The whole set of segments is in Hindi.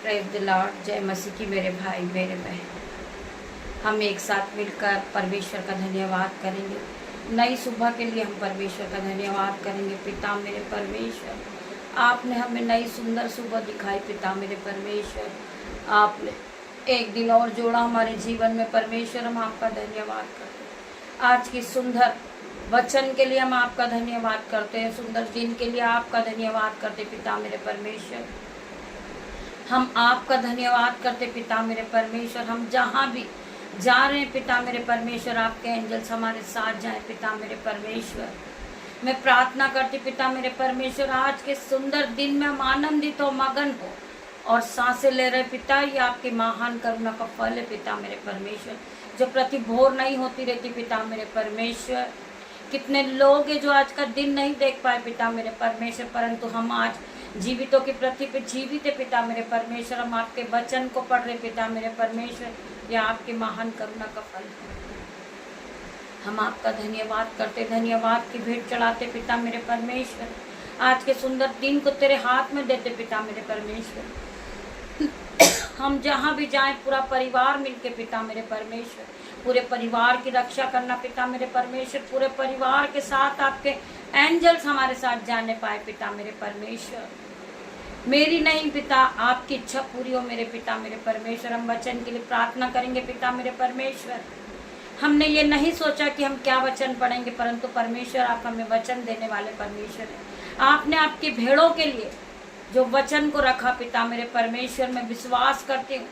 Praise the Lord. जय मसीह की मेरे भाई मेरे बहन, हम एक साथ मिलकर परमेश्वर का धन्यवाद करेंगे। नई सुबह के लिए हम परमेश्वर का धन्यवाद करेंगे। पिता मेरे परमेश्वर, आपने हमें नई सुंदर सुबह दिखाई। पिता मेरे परमेश्वर, आपने एक दिन और जोड़ा हमारे जीवन में। परमेश्वर, हम आपका धन्यवाद करते हैं। आज की सुंदर वचन के लिए हम आपका धन्यवाद करते हैं। सुंदर दिन के लिए आपका धन्यवाद करते। पिता मेरे परमेश्वर, हम आपका धन्यवाद करते। पिता मेरे परमेश्वर, हम जहाँ भी जा रहे हैं पिता मेरे परमेश्वर, आपके एंजल्स हमारे साथ जाएं। पिता मेरे परमेश्वर, मैं प्रार्थना करती पिता मेरे परमेश्वर, आज के सुंदर दिन में हम आनंदित हो, मगन हो और सांसें ले रहे पिता, ये आपकी महान करुणा का फल है। पिता मेरे परमेश्वर, जो प्रति भोर नहीं होती रहती। पिता मेरे परमेश्वर, कितने लोग हैं जो आज का दिन नहीं देख पाए पिता मेरे परमेश्वर, परंतु हम आज जीवितों की पृथ्वी पे जीवित है। पिता मेरे परमेश्वर, हम आपके वचन को पढ़ रहे पिता मेरे परमेश्वर, यह आपकी महान करुणा का फल है। हम आपका धन्यवाद करते, धन्यवाद की भेंट चढ़ाते पिता मेरे परमेश्वर। आज के सुंदर दिन को तेरे हाथ में देते पिता मेरे परमेश्वर। हम जहाँ भी जाएं पूरा परिवार मिलके पिता मेरे परमेश्वर, पूरे परिवार की रक्षा करना पिता मेरे परमेश्वर। पूरे परिवार के साथ आपके एंजल्स हमारे साथ जाने पाए पिता मेरे परमेश्वर। मेरी नहीं पिता, आपकी इच्छा पूरी हो मेरे पिता मेरे परमेश्वर। हम वचन के लिए प्रार्थना करेंगे पिता मेरे परमेश्वर। हमने ये नहीं सोचा कि हम क्या वचन पढ़ेंगे, परंतु परमेश्वर आप हमें वचन देने वाले परमेश्वर हैं। आपने आपकी भेड़ों के लिए जो वचन को रखा पिता मेरे परमेश्वर, मैं विश्वास करती हूँ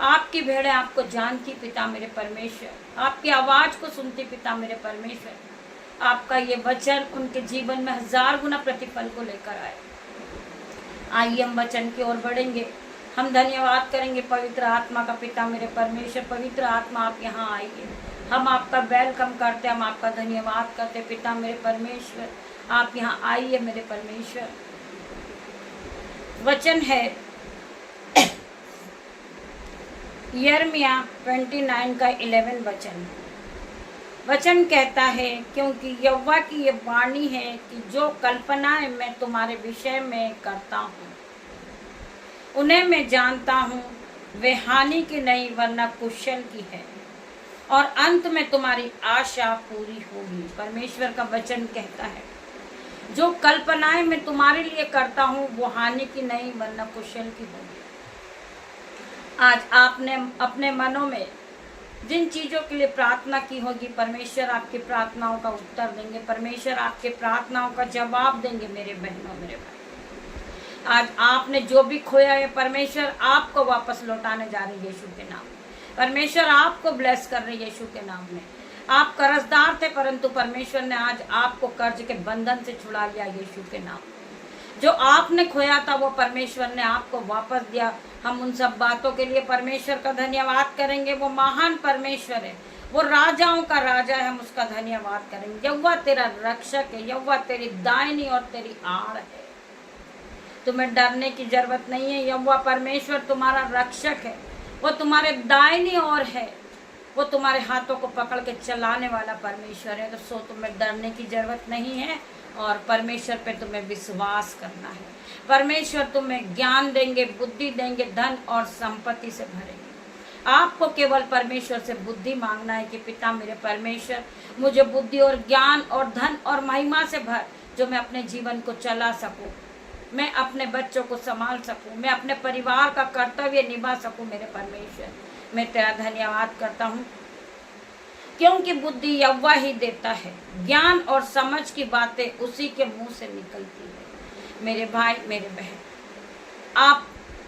आपकी भेड़ें आपको जानती पिता मेरे परमेश्वर, आपकी आवाज को सुनती पिता मेरे परमेश्वर। आपका ये वचन उनके जीवन में 1000 गुना प्रतिफल को लेकर आए। आइए हम वचन की ओर बढ़ेंगे। हम धन्यवाद करेंगे पवित्र आत्मा का पिता मेरे परमेश्वर। पवित्र आत्मा आप यहाँ आइए, हम आपका वेलकम करते, हम आपका धन्यवाद करते पिता मेरे परमेश्वर। आप यहाँ आइए मेरे परमेश्वर। वचन है यिर्मयाह 29 का 11 वचन कहता है, क्योंकि यहोवा की ये वाणी है कि जो कल्पनाएं मैं तुम्हारे विषय में करता हूँ उन्हें मैं जानता हूँ, वे हानि की नहीं वरना कुशल की है, और अंत में तुम्हारी आशा पूरी होगी। परमेश्वर का वचन कहता है, जो कल्पनाएं मैं तुम्हारे लिए करता हूँ वो हानि की नहीं वरना कुशल की होगी। आज आपने अपने मनों में जिन चीज़ों के लिए प्रार्थना की होगी, परमेश्वर आपकी प्रार्थनाओं का उत्तर देंगे। परमेश्वर आपके प्रार्थनाओं का जवाब देंगे मेरे बहनों मेरे भाई। आज आपने जो भी खोया है परमेश्वर आपको वापस लौटाने जा रहे यीशु के नाम में। परमेश्वर आपको ब्लेस कर रहे यीशु के नाम में। आप कर्जदार थे, परंतु परमेश्वर ने आज आपको कर्ज के बंधन से छुड़ा लिया यीशु के नाम। जो आपने खोया था वो परमेश्वर ने आपको वापस दिया। हम उन सब बातों के लिए परमेश्वर का धन्यवाद करेंगे। वो महान परमेश्वर है, वो राजाओं का राजा है, हम उसका धन्यवाद करेंगे। यहोवा तेरा रक्षक है, यहोवा तेरी दाहिनी और तेरी आड़ है, तुम्हें डरने की जरूरत नहीं है। यहोवा परमेश्वर तुम्हारा रक्षक है, वो तुम्हारे दाहिनी ओर है, वो तुम्हारे हाथों को पकड़ के चलाने वाला परमेश्वर है। तो सो तुम्हें डरने की जरूरत नहीं है और परमेश्वर पे तुम्हें विश्वास करना है। परमेश्वर तुम्हें ज्ञान देंगे, बुद्धि देंगे, धन और संपत्ति से भरेंगे। आपको केवल परमेश्वर से बुद्धि मांगना है कि पिता मेरे परमेश्वर, मुझे बुद्धि और ज्ञान और धन और महिमा से भर, जो मैं अपने जीवन को चला सकूं, मैं अपने बच्चों को संभाल सकूं, मैं अपने परिवार का कर्तव्य निभा सकूं। मेरे परमेश्वर, मैं तेरा धन्यवाद करता हूँ, क्योंकि बुद्धि यहोवा ही देता है, ज्ञान और समझ की बातें उसी के मुंह से निकलती है। मेरे भाई मेरे बहन, आप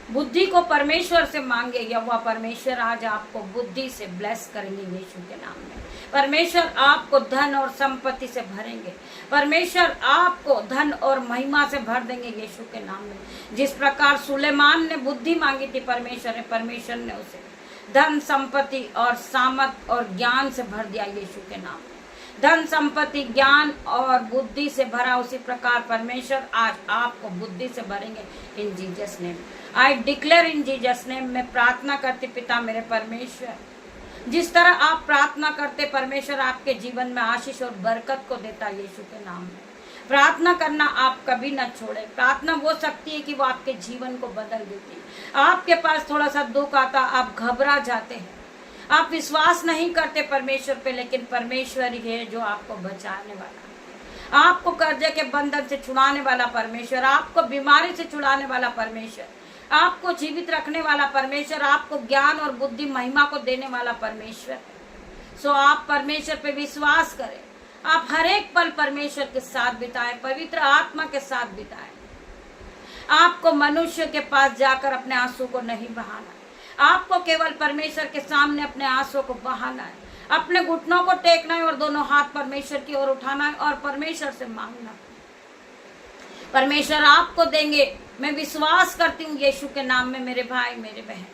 बुद्धि को परमेश्वर से मांगे। यहोवा परमेश्वर आज आपको बुद्धि से ब्लेस करेंगे यीशु के नाम में। परमेश्वर आपको धन और संपत्ति से भरेंगे। परमेश्वर आपको धन और महिमा से भर देंगे यीशु के नाम में। जिस प्रकार सुलेमान ने बुद्धि मांगी थी परमेश्वर ने उसे धन संपत्ति और सामर्थ और ज्ञान से भर दिया यीशु के नाम में। धन संपत्ति ज्ञान और बुद्धि से भरा, उसी प्रकार परमेश्वर आज आपको बुद्धि से भरेंगे इन Jesus name. I declare in Jesus name. मैं प्रार्थना करती पिता मेरे परमेश्वर, जिस तरह आप प्रार्थना करते परमेश्वर आपके जीवन में आशीष और बरकत को देता यीशु के नाम में। प्रार्थना करना आप कभी ना छोड़े। प्रार्थना वो शक्ति है कि वो आपके जीवन को बदल देती है। आपके पास थोड़ा सा दुख आता, आप घबरा जाते हैं, आप विश्वास नहीं करते परमेश्वर पे, लेकिन परमेश्वर ही है जो आपको बचाने वाला, आपको कर्जे के बंधन से छुड़ाने वाला परमेश्वर, आपको बीमारी से छुड़ाने वाला परमेश्वर, आपको जीवित रखने वाला परमेश्वर, आपको ज्ञान और बुद्धि महिमा को देने वाला परमेश्वर है। सो आप परमेश्वर पे विश्वास करें, आप हर एक पल परमेश्वर के साथ बिताएं, पवित्र आत्मा के साथ बिताएं। आपको मनुष्य के पास जाकर अपने आंसू को नहीं बहाना है, आपको केवल परमेश्वर के सामने अपने आंसू को बहाना है, अपने घुटनों को टेकना है और दोनों हाथ परमेश्वर की ओर उठाना है और परमेश्वर से मांगना है। परमेश्वर आपको देंगे। मैं विश्वास करती हूँ यीशु के नाम में मेरे भाई मेरे बहन,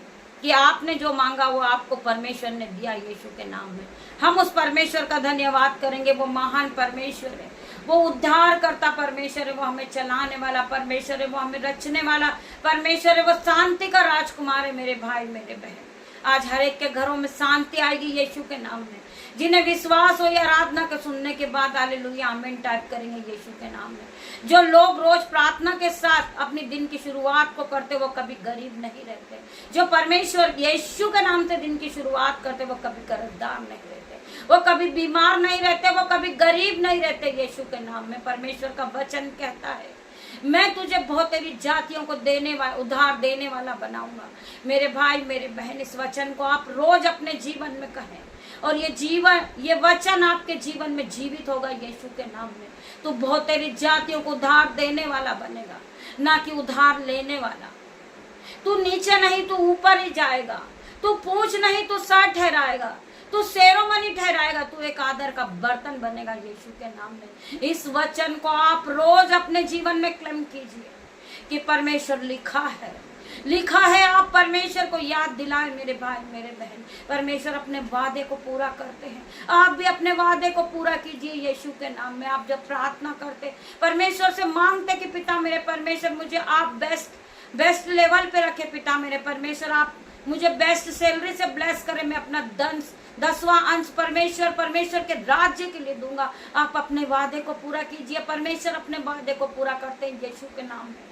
कि आपने जो मांगा वो आपको परमेश्वर ने दिया यीशु के नाम में। हम उस परमेश्वर का धन्यवाद करेंगे। वो महान परमेश्वर है, वो उद्धार करता परमेश्वर है, वो हमें चलाने वाला परमेश्वर है, वो हमें रचने वाला परमेश्वर है, वो शांति का राजकुमार है मेरे भाई मेरे बहन। आज हर एक के घरों में शांति आएगी यीशु के नाम में। जिन्हें विश्वास हो या आराधना के सुनने के बाद हालेलुया आमीन टाइप करेंगे यीशु के नाम में। जो लोग रोज प्रार्थना के साथ अपनी दिन की शुरुआत को करते वो कभी गरीब नहीं रहते। जो परमेश्वर यीशु के नाम से दिन की शुरुआत करते वो कभी कर्जदार नहीं रहते, वो कभी बीमार नहीं रहते, वो कभी गरीब नहीं रहते यीशु के नाम में। परमेश्वर का वचन कहता है मैं तुझे बहुत तेरी जातियों को देने वाला उद्धार देने वाला बनाऊंगा। मेरे भाई मेरे बहन, इस वचन को आप रोज अपने जीवन में कहें और ये वचन आपके जीवन में जीवित होगा यीशु के नाम में। तो बहुत तेरी जातियों को उद्धार देने वाला बनेगा, ना कि उद्धार लेने वाला। तू नीचे नहीं तू ऊपर ही जाएगा, तू पूछ नहीं तू सर ठहराएगा, तू सेरोमनी ठहराएगा, तू एक आदर का बर्तन बनेगा यीशु के नाम में। इस वचन को आप रोज अपने जीवन में क्लेम कीजिए कि परमेश्वर लिखा है। आप परमेश्वर को याद दिलाएं मेरे भाई मेरे बहन। परमेश्वर अपने वादे को पूरा करते हैं, आप भी अपने वादे को पूरा कीजिए यीशु के नाम में। आप जब प्रार्थना करते परमेश्वर से मांगते कि पिता मेरे परमेश्वर मुझे आप बेस्ट लेवल पे रखे, पिता मेरे परमेश्वर आप मुझे बेस्ट सैलरी से ब्लेस करें, मैं अपना 10वां अंश परमेश्वर के राज्य के लिए दूंगा। आप अपने वादे को पूरा कीजिए। परमेश्वर अपने वादे को पूरा करते हैं यीशु के नाम में।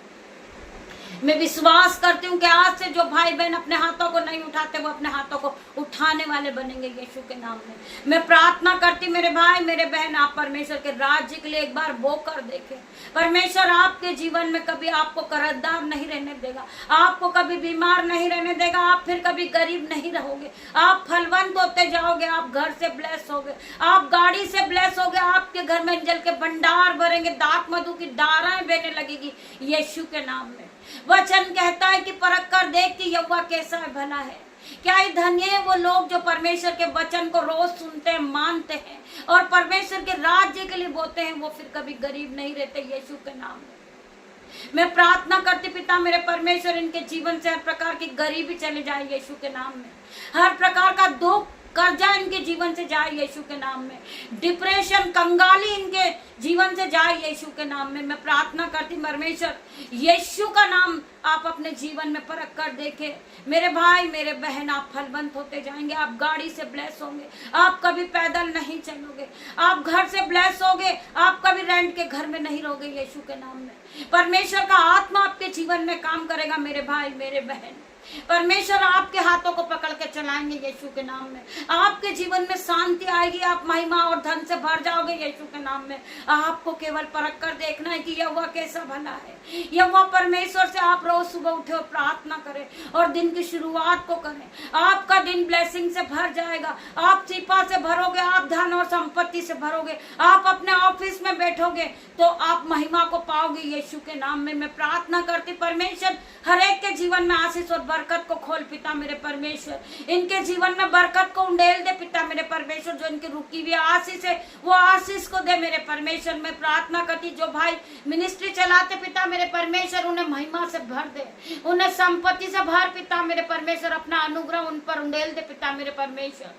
मैं विश्वास करती हूँ कि आज से जो भाई बहन अपने हाथों को नहीं उठाते वो अपने हाथों को उठाने वाले बनेंगे यीशु के नाम में। मैं प्रार्थना करती मेरे भाई मेरे बहन, आप परमेश्वर के राज्य के लिए एक बार वो कर देखें। परमेश्वर आपके जीवन में कभी आपको कर्जदार नहीं रहने देगा, आपको कभी बीमार नहीं रहने देगा, आप फिर कभी गरीब नहीं रहोगे, आप फलवंत होते जाओगे, आप घर से ब्लेस होगे, आप गाड़ी से ब्लेस होगे, आपके घर में जल के भंडार भरेंगे, दाख मधु की धाराएं बहने लगेगी यीशु के नाम में। वचन कहता है कि परख कर देख कि यहोवा कैसा है, भला है। क्या ही धन्य है वो लोग जो परमेश्वर के वचन को रोज सुनते हैं, मानते हैं और परमेश्वर के राज्य के लिए बोते हैं, वो फिर कभी गरीब नहीं रहते यीशु के नाम में। मैं प्रार्थना करती पिता मेरे परमेश्वर इनके जीवन से हर प्रकार की गरीबी चले जाए यीशु के नाम में, हर प्रकार का दुख कर्जा इनके जीवन से जाए यीशु के नाम में, डिप्रेशन कंगाली इनके जीवन से जाए यीशु के नाम में। मैं प्रार्थना करती परमेश्वर यीशु का नाम आप अपने जीवन में परख कर देखे मेरे भाई मेरे बहन, आप फलवंत होते जाएंगे, आप गाड़ी से ब्लेस होंगे, आप कभी पैदल नहीं चलोगे, आप घर से ब्लेस होगे, आप कभी रेंट के घर में नहीं रहोगे यीशु के नाम में। परमेश्वर का आत्मा आपके जीवन में काम करेगा मेरे भाई मेरे बहन। परमेश्वर आपके हाथों को पकड़ के चलाएंगे यीशु के नाम में। आपके जीवन में शांति आएगी, आप महिमा और धन से भर जाओगे यीशु के नाम में। आपको केवल परख कर देखना है कि यहोवा कैसा भला है। यहोवा परमेश्वर से आप रोज सुबह उठे और प्रार्थना करें और दिन की शुरुआत को करें, आपका दिन ब्लेसिंग से भर जाएगा। आप सिपा से भरोगे, आप धन और संपत्ति से भरोगे, आप अपने ऑफिस में बैठोगे तो आप महिमा को पाओगे यीशु के नाम में। मैं प्रार्थना करती परमेश्वर हर एक के जीवन में आशीष और बरकत को खोल पिता मेरे परमेश्वर, इनके जीवन में बरकत को उंडेल दे पिता मेरे परमेश्वर। जो इनकी रुकी हुई आशीष है वो आशीष को दे मेरे परमेश्वर। मैं प्रार्थना करती जो भाई मिनिस्ट्री चलाते पिता मेरे परमेश्वर उन्हें महिमा से भर दे, उन्हें संपत्ति से भर पिता मेरे परमेश्वर, अपना अनुग्रह उन पर उंडेल दे पिता मेरे परमेश्वर।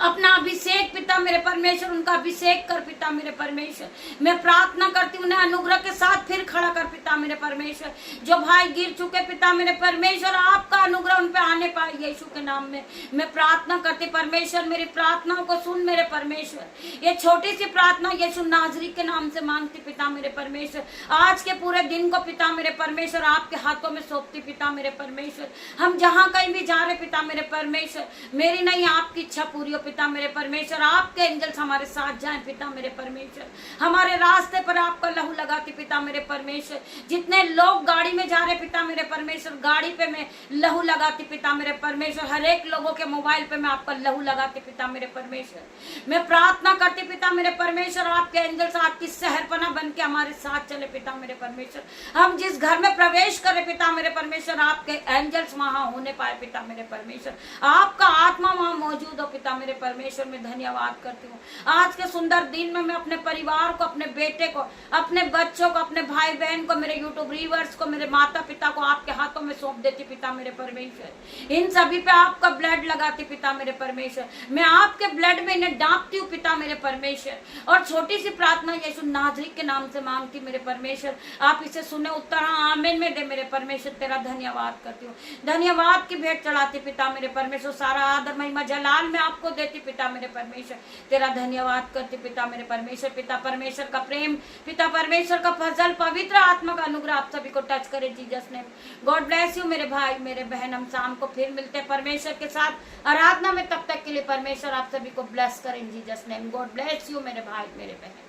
अपना अभिषेक पिता मेरे परमेश्वर, उनका अभिषेक कर पिता मेरे परमेश्वर। मैं प्रार्थना करती हूँ उन्हें अनुग्रह के साथ फिर खड़ा कर पिता मेरे परमेश्वर। जो भाई गिर चुके पिता मेरे परमेश्वर, आपका अनुग्रह उन पे आने पाए यीशु के नाम में मैं प्रार्थना करती परमेश्वर। मेरी प्रार्थनाओं को सुन मेरे परमेश्वर। ये छोटी सी प्रार्थना यीशु नाजरी के नाम से मांगती पिता मेरे परमेश्वर। आज के पूरे दिन को पिता मेरे परमेश्वर आपके हाथों में सौंपती पिता मेरे परमेश्वर। हम जहाँ कहीं भी जा रहे पिता मेरे परमेश्वर, मेरी नहीं आपकी इच्छा पूरी हो पिता मेरे परमेश्वर। आपके एंजल्स हमारे साथ जाएं पिता मेरे परमेश्वर। हमारे रास्ते पर आपका लहू लगाती पिता मेरे परमेश्वर। जितने लोग गाड़ी में जा रहे पिता मेरे परमेश्वर, गाड़ी पे मैं लहू लगाती पिता मेरे परमेश्वर। हर एक लोगों के मोबाइल पे मैं आपका लहू लगाती पिता मेरे परमेश्वर। मैं प्रार्थना करती पिता मेरे परमेश्वर, आपके एंजल्स आपकी सहरपना बन के हमारे साथ चले पिता मेरे परमेश्वर। हम जिस घर में प्रवेश करें पिता मेरे परमेश्वर, आपके एंजल्स वहां होने पाए पिता मेरे परमेश्वर। आपका आत्मा वहां मौजूद हो पिता मेरे परमेश्वर। मैं धन्यवाद करती हूँ आज के सुंदर दिन में। मैं अपने परिवार को, अपने बेटे को, अपने बच्चों को, अपने भाई बहन को, मेरे यूट्यूब व्यूअर्स को, मेरे माता पिता को आपके हाथों में सौंप देती पिता मेरे परमेश्वर। इन सभी पे आपका ब्लड लगाती पिता मेरे परमेश्वर। मैं आपके ब्लड में इन्हें डांपती हूँ पिता मेरे परमेश्वर। और छोटी सी प्रार्थना यीशु नाजरी के नाम से मांगती मेरे परमेश्वर। आप इसे सुने, उत्तर आमीन में दे मेरे परमेश्वर। तेरा धन्यवाद करती हूँ, धन्यवाद की भेंट चढ़ाती पिता मेरे परमेश्वर। सारा आदर महिमा जलाल में आपको देती पिता मेरे परमेश्वर। तेरा धन्यवाद करती पिता मेरे परमेश्वर। पिता परमेश्वर का प्रेम, पिता परमेश्वर का फजल, पवित्र आत्मा का अनुग्रह आप सभी को टच करे Jesus name. God bless you मेरे भाई मेरे बहन। हम शाम को फिर मिलते हैं परमेश्वर के साथ आराधना में। तब तक के लिए परमेश्वर आप सभी को ब्लेस करें Jesus name. God bless you मेरे भाई मेरे बहन।